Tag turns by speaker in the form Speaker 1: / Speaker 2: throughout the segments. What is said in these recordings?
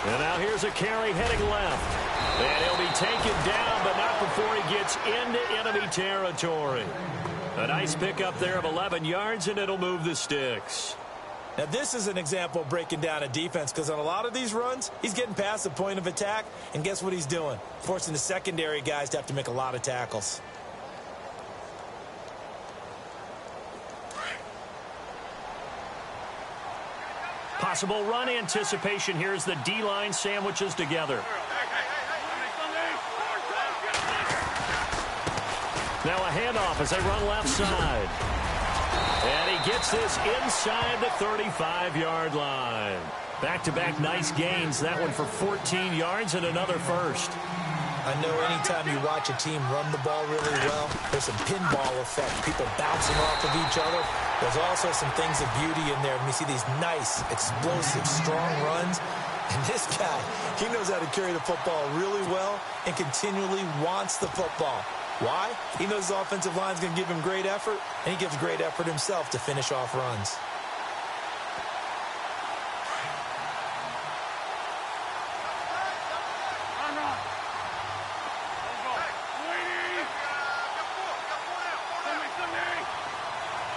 Speaker 1: And now here's a carry heading left. And he'll be taken down, but not before he gets into enemy territory. A nice pickup there of 11 yards, and it'll move the sticks.
Speaker 2: Now, this is an example of breaking down a defense, because on a lot of these runs, he's getting past the point of attack, and guess what he's doing? Forcing the secondary guys to have to make a lot of tackles.
Speaker 1: Possible run anticipation here as the D-line sandwiches together. Now a handoff as they run left side. And he gets this inside the 35-yard line. Back-to-back nice gains. That one for 14 yards and another first.
Speaker 2: I know anytime you watch a team run the ball really well, there's some pinball effect, people bouncing off of each other. There's also some things of beauty in there when you see these nice, explosive, strong runs. And this guy, he knows how to carry the football really well and continually wants the football. Why? He knows his offensive line's going to give him great effort, and he gives great effort himself to finish off runs.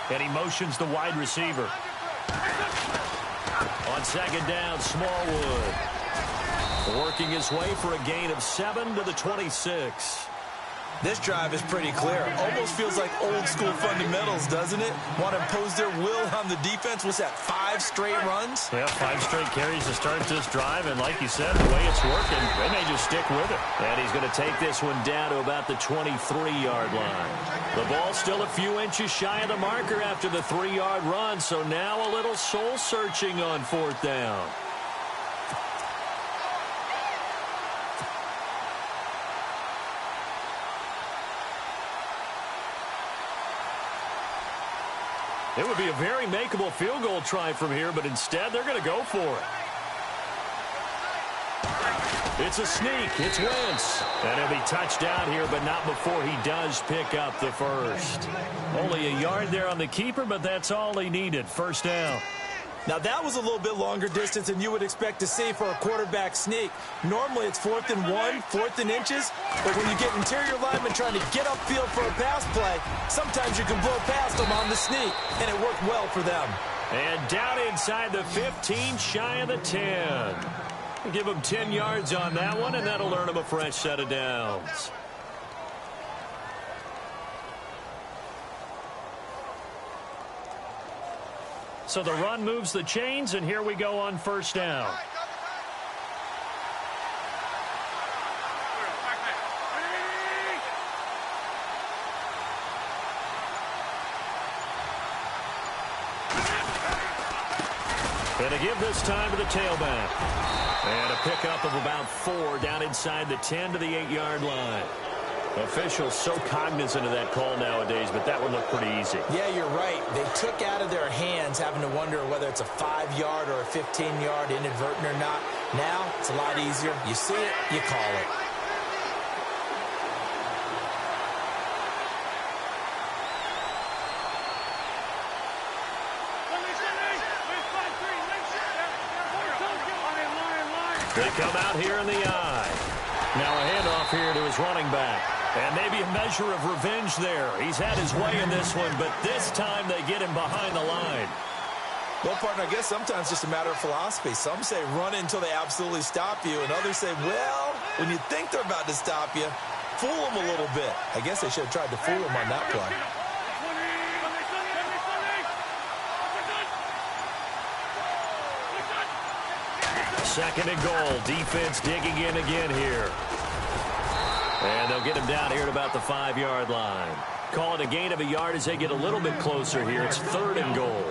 Speaker 1: And he motions the wide receiver. On second down, Smallwood. Working his way for a gain of 7 to the 26.
Speaker 2: This drive is pretty clear. Almost feels like old school fundamentals, doesn't it? Want to impose their will on the defense. What's that, 5 straight runs?
Speaker 1: Yeah, 5 straight carries to start this drive. And like you said, the way it's working, they may just stick with it. And he's going to take this one down to about the 23-yard line. The ball's still a few inches shy of the marker after the 3-yard run. So now a little soul searching on 4th down. It would be a very makeable field goal try from here, but instead they're going to go for it. It's a sneak. It's Wentz. And he'll be touchdown here, but not before he does pick up the first. Only a yard there on the keeper, but that's all he needed. First down.
Speaker 2: Now, that was a little bit longer distance than you would expect to see for a quarterback sneak. Normally, it's 4th and 1, 4th and inches. But when you get interior linemen trying to get upfield for a pass play, sometimes you can blow past them on the sneak, and it worked well for them.
Speaker 1: And down inside the 15, shy of the 10. Give him 10 yards on that one, and that'll earn him a fresh set of downs. So the run moves the chains, and here we go on first down. And to give this time to the tailback. And a pickup of about 4 down inside the 10 to the 8-yard line. Officials so cognizant of that call nowadays, but that would look pretty easy.
Speaker 2: Yeah, you're right. They took out of their hands having to wonder whether it's a 5-yard or a 15-yard inadvertent or not. Now, it's a lot easier. You see it, you call it.
Speaker 1: They come out here in the eye. Now a handoff here to his running back. And maybe a measure of revenge there. He's had his way in this one, but this time they get him behind the line.
Speaker 2: Well, partner, I guess sometimes it's just a matter of philosophy. Some say run until they absolutely stop you, and others say, well, when you think they're about to stop you, fool them a little bit. I guess they should have tried to fool them on that play.
Speaker 1: Second and goal. Defense digging in again here. And they'll get him down here at about the 5-yard line. Call it a gain of a yard as they get a little bit closer here. It's 3rd and goal.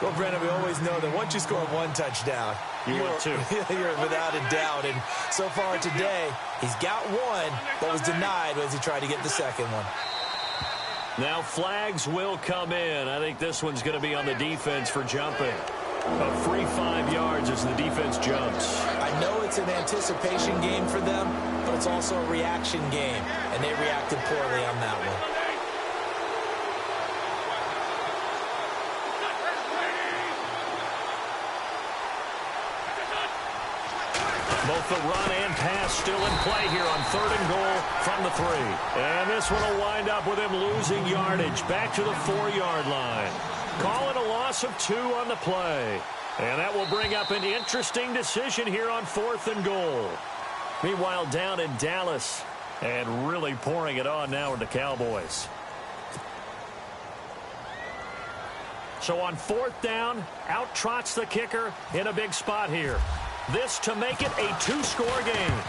Speaker 2: Well, Brandon, we always know that once you score 1 touchdown,
Speaker 1: you're
Speaker 2: without a doubt. And so far today, he's got 1, but was denied as he tried to get the second one.
Speaker 1: Now flags will come in. I think this one's going to be on the defense for jumping. A free 5 yards as the defense jumps.
Speaker 2: I know it's an anticipation game for them, but it's also a reaction game, and they reacted poorly on that one.
Speaker 1: Both the run and pass still in play here on 3rd and goal from the 3. And this one will wind up with him losing yardage back to the 4-yard line. Call it a loss of 2 on the play. And that will bring up an interesting decision here on 4th and goal. Meanwhile, down in Dallas, and really pouring it on now with the Cowboys. So on 4th down, out trots the kicker in a big spot here. This to make it a 2-score game.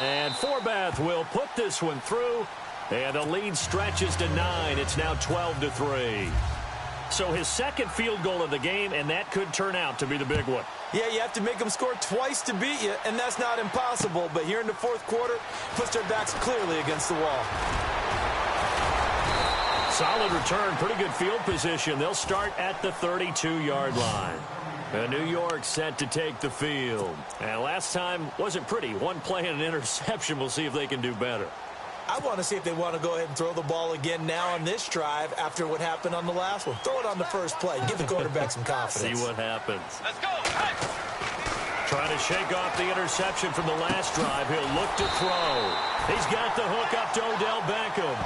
Speaker 1: And Forbath will put this one through, and the lead stretches to 9. It's now 12-3. So his second field goal of the game, and that could turn out to be the big one.
Speaker 2: Yeah, you have to make them score twice to beat you, and that's not impossible. But here in the 4th quarter, puts their backs clearly against the wall.
Speaker 1: Solid return, pretty good field position. They'll start at the 32-yard line. And New York set to take the field. And last time wasn't pretty. One play and an interception. We'll see if they can do better.
Speaker 2: I want to see if they want to go ahead and throw the ball again now on this drive after what happened on the last one. Throw it on the first play. Give the quarterback some confidence.
Speaker 1: See what happens.
Speaker 3: Let's go. Hey.
Speaker 1: Trying to shake off the interception from the last drive. He'll look to throw. He's got the hook up to Odell Beckham.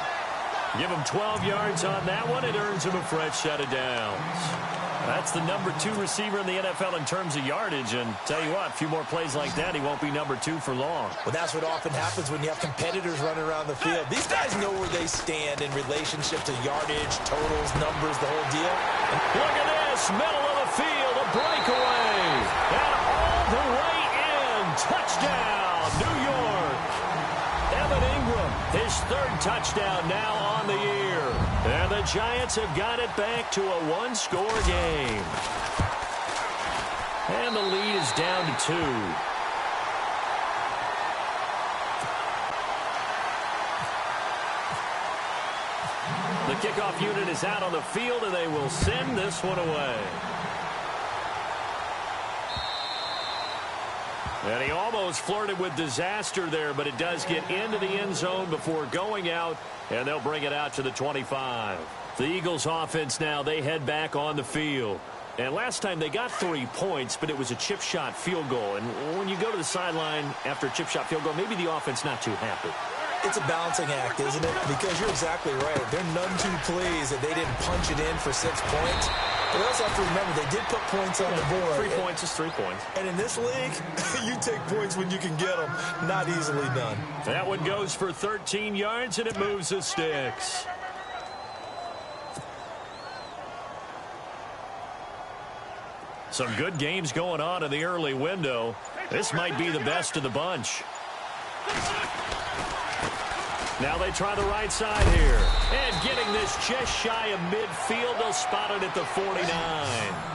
Speaker 1: Give him 12 yards on that one. It earns him a fresh set of downs. That's the number 2 receiver in the NFL in terms of yardage. And tell you what, a few more plays like that, he won't be number 2 for long.
Speaker 2: Well, that's what often happens when you have competitors running around the field. These guys know where they stand in relationship to yardage, totals, numbers, the whole deal.
Speaker 1: Look at this, middle of the field, a breakaway. And all the way in. Touchdown, New York. Evan Ingram, his 3rd touchdown now on the year. And the Giants have got it back to a 1-score game. And the lead is down to 2. The kickoff unit is out on the field, and they will send this one away. And he almost flirted with disaster there, but it does get into the end zone before going out, and they'll bring it out to the 25. The Eagles offense now, they head back on the field. And last time they got 3 points, but it was a chip shot field goal. And when you go to the sideline after a chip shot field goal, maybe the offense not too happy.
Speaker 2: It's a balancing act, isn't it? Because you're exactly right. They're none too pleased that they didn't punch it in for 6 points. But we also have to remember they did put points on the board.
Speaker 1: 3 points is 3 points.
Speaker 2: And in this league, you take points when you can get them. Not easily done.
Speaker 1: That one goes for 13 yards, and it moves the sticks. Some good games going on in the early window. This might be the best of the bunch. Now they try the right side here. And getting this just shy of midfield. They'll spot it at the 49.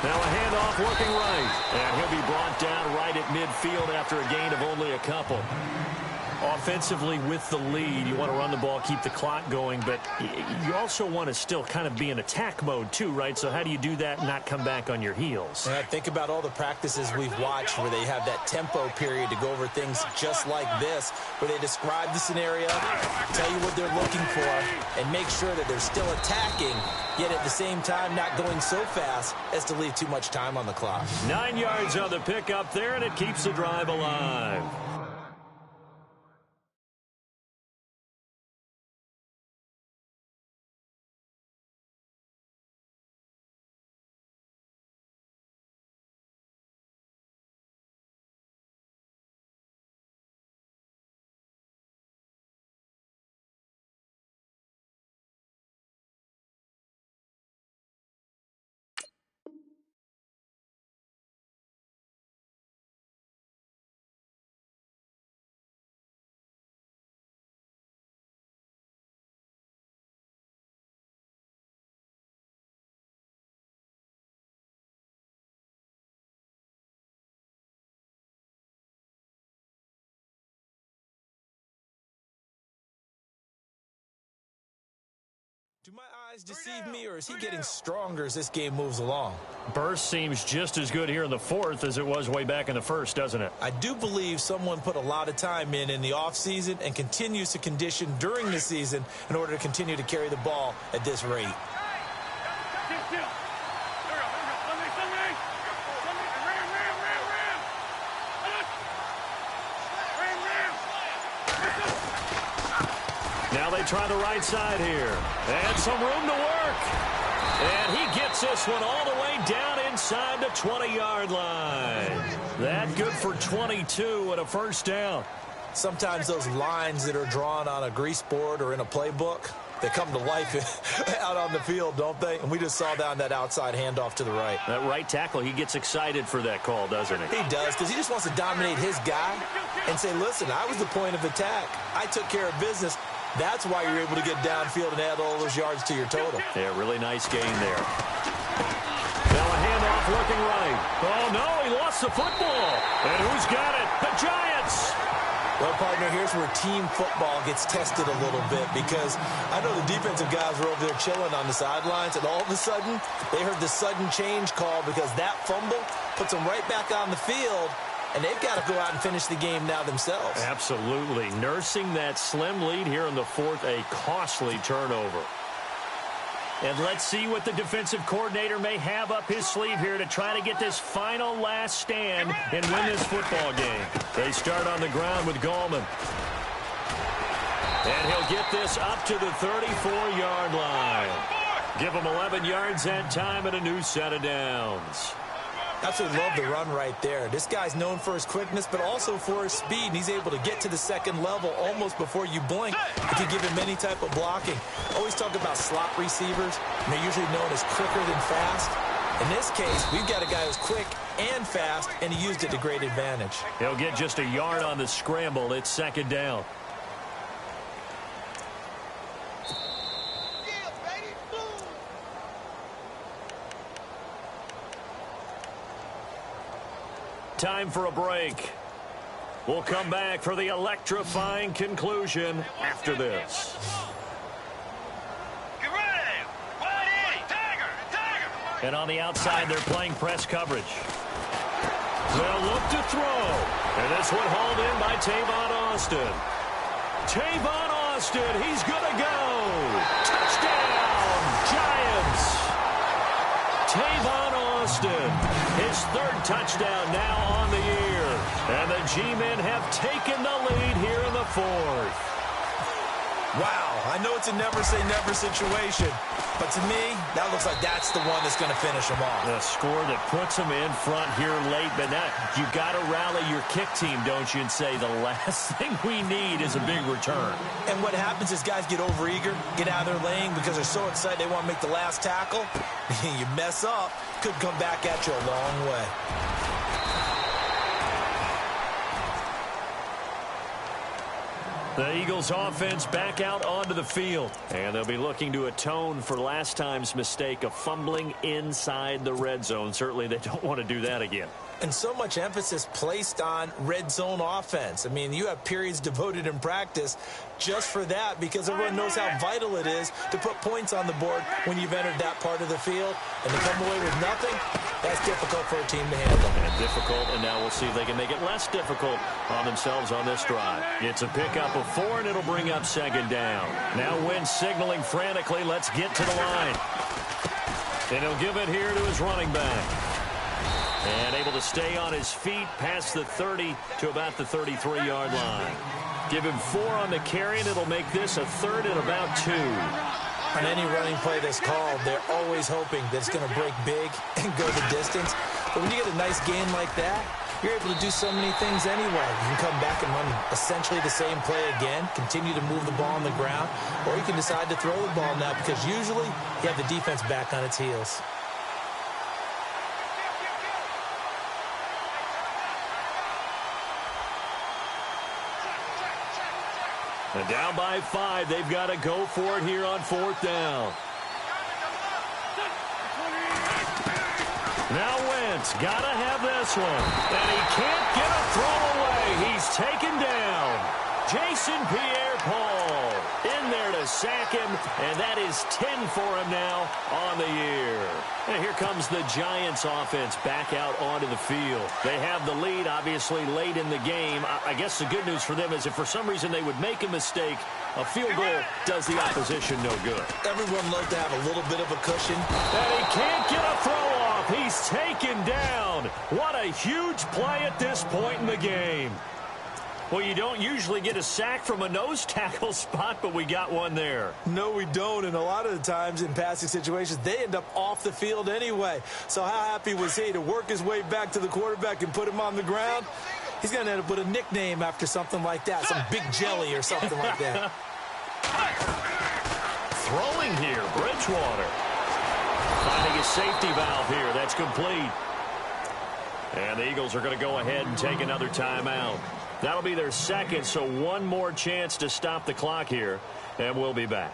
Speaker 1: Now a handoff working right. And he'll be brought down right at midfield after a gain of only a couple. Offensively with the lead, you want to run the ball, keep the clock going, but you also want to still kind of be in attack mode too, right? So how do you do that and not come back on your heels?
Speaker 2: And I think about all the practices we've watched where they have that tempo period to go over things just like this, where they describe the scenario, tell you what they're looking for, and make sure that they're still attacking, yet at the same time not going so fast as to leave too much time on the clock.
Speaker 1: 9 yards on the pickup there, and it keeps the drive alive.
Speaker 2: Do my eyes deceive me, or is he getting stronger as this game moves along?
Speaker 1: Burst seems just as good here in the fourth as it was way back in the first, doesn't it?
Speaker 2: I do believe someone put a lot of time in the offseason and continues to condition during the season in order to continue to carry the ball at this rate.
Speaker 1: Now they try the right side here. And some room to work. And he gets this one all the way down inside the 20-yard line. That good for 22 and a first down.
Speaker 2: Sometimes those lines that are drawn on a grease board or in a playbook, they come to life out on the field, don't they? And we just saw down that outside handoff to the right.
Speaker 1: That right tackle, he gets excited for that call, doesn't he?
Speaker 2: He does, because he just wants to dominate his guy and say, listen, I was the point of attack. I took care of business. That's why you're able to get downfield and add all those yards to your total.
Speaker 1: Yeah, really nice gain there. Now a handoff looking right. Oh, no, he lost the football. And who's got it? The Giants.
Speaker 2: Well, partner, here's where team football gets tested a little bit, because I know the defensive guys were over there chilling on the sidelines, and all of a sudden, they heard the sudden change call because that fumble puts them right back on the field. And they've got to go out and finish the game now themselves.
Speaker 1: Absolutely. Nursing that slim lead here in the fourth, a costly turnover. And let's see what the defensive coordinator may have up his sleeve here to try to get this final last stand and win this football game. They start on the ground with Gallman. And he'll get this up to the 34-yard line. Give him 11 yards that time and a new set of downs.
Speaker 2: Absolutely love the run right there. This guy's known for his quickness, but also for his speed, and he's able to get to the second level almost before you blink. You can give him any type of blocking. Always talk about slot receivers, and they're usually known as quicker than fast. In this case, we've got a guy who's quick and fast, and he used it to great advantage.
Speaker 1: He'll get just a yard on the scramble. It's second down. Time for a break. We'll come back for the electrifying conclusion after this.
Speaker 3: Get ready! 180! Tiger!
Speaker 1: And on the outside, they're playing press coverage. They'll look to throw. And this one hauled in by Tavon Austin. Tavon Austin, he's going to go. Touchdown, Giants. Tavon Austin, his third touchdown now on the year. And the G-men have taken the lead here in the fourth.
Speaker 2: Wow, I know it's a never-say-never situation, but to me, that looks like that's the one that's going to finish them off.
Speaker 1: The score that puts them in front here late, but now you got to rally your kick team, don't you, and say the last thing we need is a big return.
Speaker 2: And what happens is guys get overeager, get out of their lane because they're so excited they want to make the last tackle. You mess up, could come back at you a long way.
Speaker 1: The Eagles offense back out onto the field. And they'll be looking to atone for last time's mistake of fumbling inside the red zone. Certainly they don't want to do that again.
Speaker 2: And so much emphasis placed on red zone offense. I mean, you have periods devoted in practice just for that because everyone knows how vital it is to put points on the board when you've entered that part of the field. And to come away with nothing, that's difficult for a team to handle.
Speaker 1: And difficult, and now we'll see if they can make it less difficult on themselves on this drive. It's a pickup of 4, and it'll bring up second down. Now Wentz signaling frantically, let's get to the line. And he'll give it here to his running back. And able to stay on his feet past the 30 to about the 33-yard line. Give him 4 on the carry, and it'll make this a third and about 2.
Speaker 2: On any running play that's called, they're always hoping that it's going to break big and go the distance. But when you get a nice gain like that, you're able to do so many things anyway. You can come back and run essentially the same play again, continue to move the ball on the ground, or you can decide to throw the ball now because usually you have the defense back on its heels.
Speaker 1: And down by 5, they've got to go for it here on 4th down. Now Wentz got to have this one. And he can't get a throw away. He's taken down. Jason Pierre-Paul. in there to sack him, and that is 10 for him now on the year. And here comes the Giants offense back out onto the field. They have the lead, obviously, late in the game. I guess the good news for them is if for some reason they would make a mistake, a field goal does the opposition no good.
Speaker 2: Everyone loves to have a little bit of a cushion.
Speaker 1: And he can't get a throw off. He's taken down. What a huge play at this point in the game. Well, you don't usually get a sack from a nose tackle spot, but we got one there.
Speaker 2: No, we don't, and a lot of the times in passing situations, they end up off the field anyway. So how happy was he to work his way back to the quarterback and put him on the ground? He's going to end up with a nickname after something like that, some Big Jelly or something like that.
Speaker 1: Throwing here, Bridgewater. Finding a safety valve here. That's complete. And the Eagles are going to go ahead and take another timeout. That'll be their second, so one more chance to stop the clock here, and we'll be back.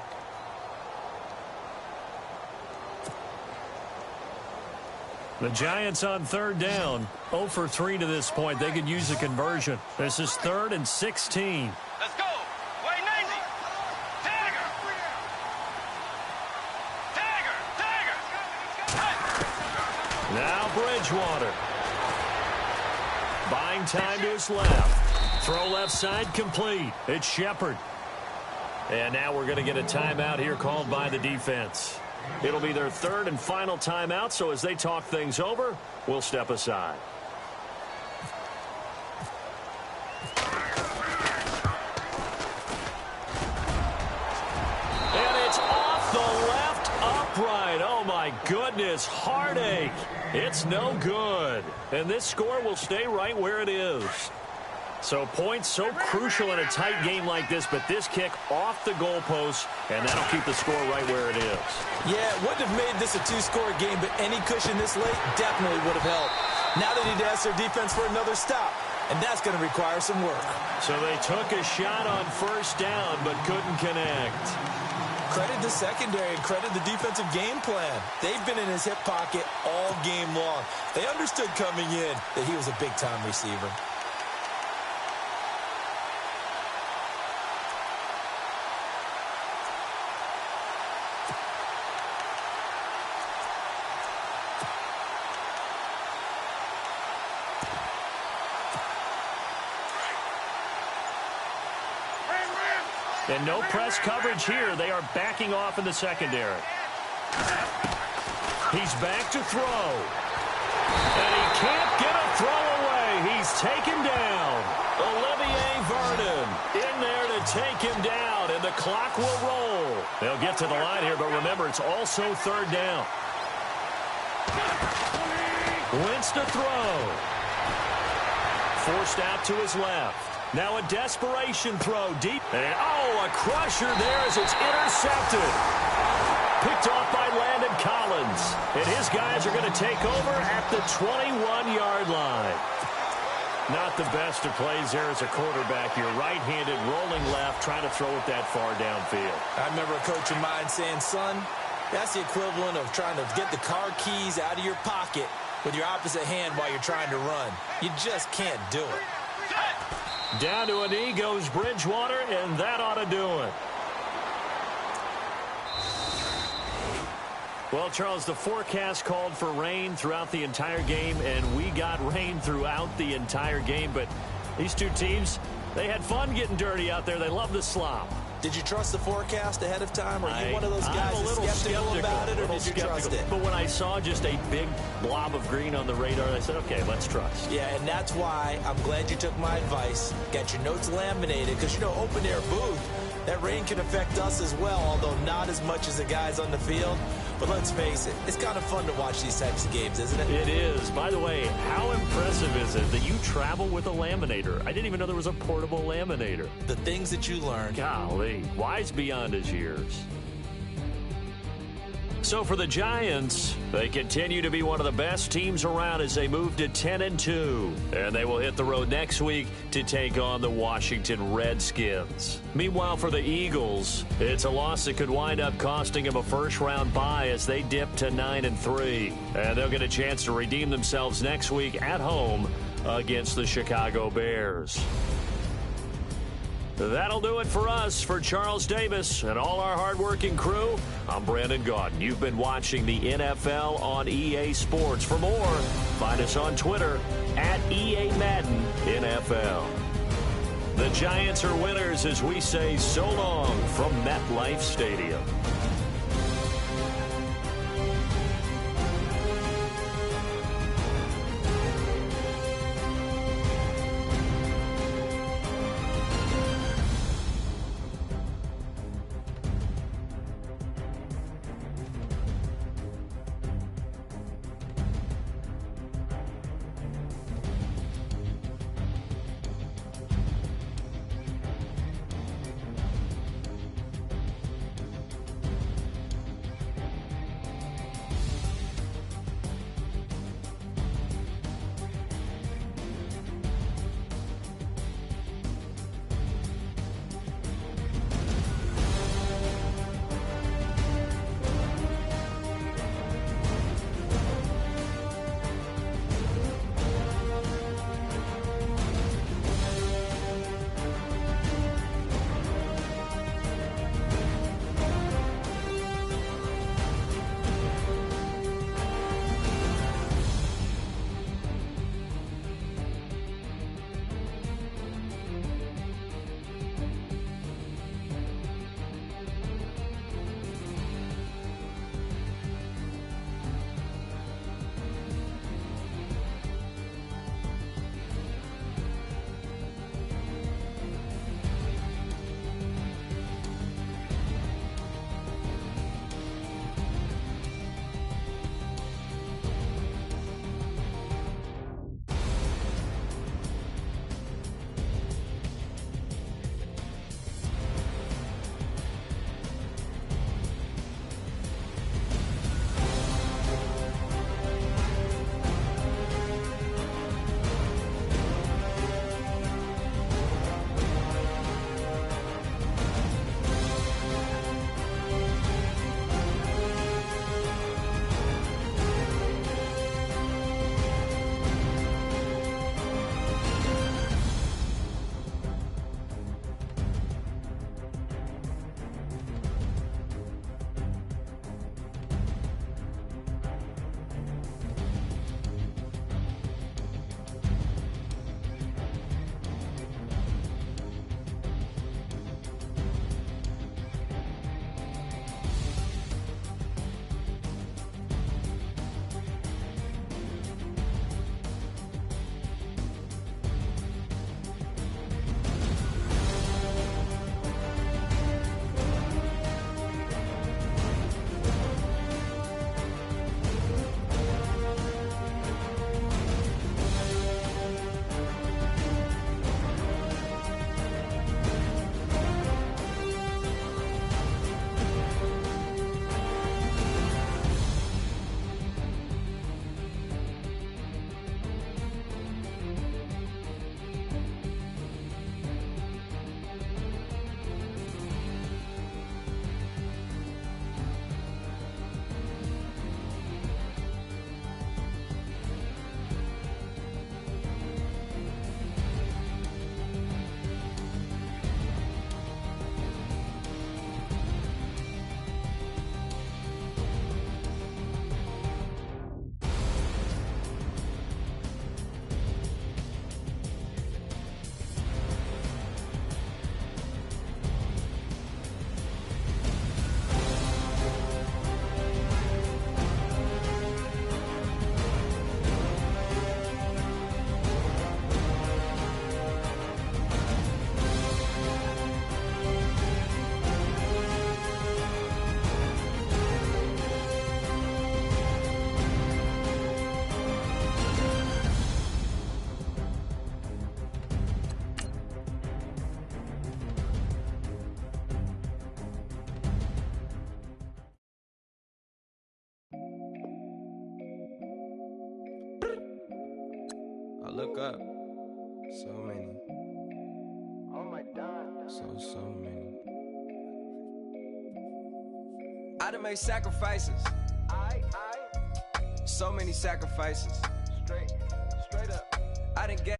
Speaker 1: The Giants on third down, 0 for 3 to this point. They could use a conversion. This is 3rd and 16.
Speaker 3: Let's go. Way 90. Tagger. Tagger.
Speaker 1: Now Bridgewater. Buying time to his left. Throw left side complete. It's Shepard. And now we're going to get a timeout here called by the defense. It'll be their 3rd and final timeout, so as they talk things over, we'll step aside. And it's off the left upright. Oh, my goodness. Heartache. It's no good. And this score will stay right where it is. So points so crucial in a tight game like this, but this kick off the goalpost, and that'll keep the score right where it is.
Speaker 2: Yeah, it wouldn't have made this a 2-score game, but any cushion this late definitely would have helped. Now they need to ask their defense for another stop, and that's going to require some work.
Speaker 1: So they took a shot on first down, but couldn't connect.
Speaker 2: Credit the secondary and credit the defensive game plan. They've been in his hip pocket all game long. They understood coming in that he was a big-time receiver.
Speaker 1: And no press coverage here. They are backing off in the secondary. He's back to throw. And he can't get a throw away. He's taken down. Olivier Vernon in there to take him down, and the clock will roll. They'll get to the line here, but remember, it's also 3rd down. Wentz to throw. Forced out to his left. Now a desperation throw deep. And, a crusher there as it's intercepted. Picked off by Landon Collins. And his guys are going to take over at the 21-yard line. Not the best of plays there as a quarterback. You're right-handed, rolling left, trying to throw it that far downfield.
Speaker 2: I remember a coach of mine saying, son, that's the equivalent of trying to get the car keys out of your pocket with your opposite hand while you're trying to run. You just can't do it.
Speaker 1: Down to a knee goes Bridgewater, and that ought to do it. Well, Charles, the forecast called for rain throughout the entire game, and we got rain throughout the entire game. But these two teams, they had fun getting dirty out there. They love the slop.
Speaker 2: Did you trust the forecast ahead of time? Or are you one of those guys that's skeptical about it, or did you trust it?
Speaker 1: But when I saw just a big blob of green on the radar, I said, okay, let's trust.
Speaker 2: Yeah, and that's why I'm glad you took my advice. Got your notes laminated, because, open-air booth, that rain can affect us as well, although not as much as the guys on the field. But let's face it, it's kind of fun to watch these types of games, isn't it?
Speaker 1: It is. By the way, how impressive is it that you travel with a laminator? I didn't even know there was a portable laminator.
Speaker 2: The things that you learn.
Speaker 1: Golly, wise beyond his years. So for the Giants, they continue to be one of the best teams around as they move to 10-2. And they will hit the road next week to take on the Washington Redskins. Meanwhile, for the Eagles, it's a loss that could wind up costing them a first-round bye as they dip to 9-3. And they'll get a chance to redeem themselves next week at home against the Chicago Bears. That'll do it for us. For Charles Davis and all our hardworking crew, I'm Brandon Gaudin. You've been watching the NFL on EA Sports. For more, find us on Twitter at EA Madden NFL. The Giants are winners as we say so long from MetLife Stadium.
Speaker 4: look up. So many.
Speaker 3: Oh my God.
Speaker 4: So many. I done made sacrifices. So many sacrifices.
Speaker 3: Straight up.
Speaker 4: I done gave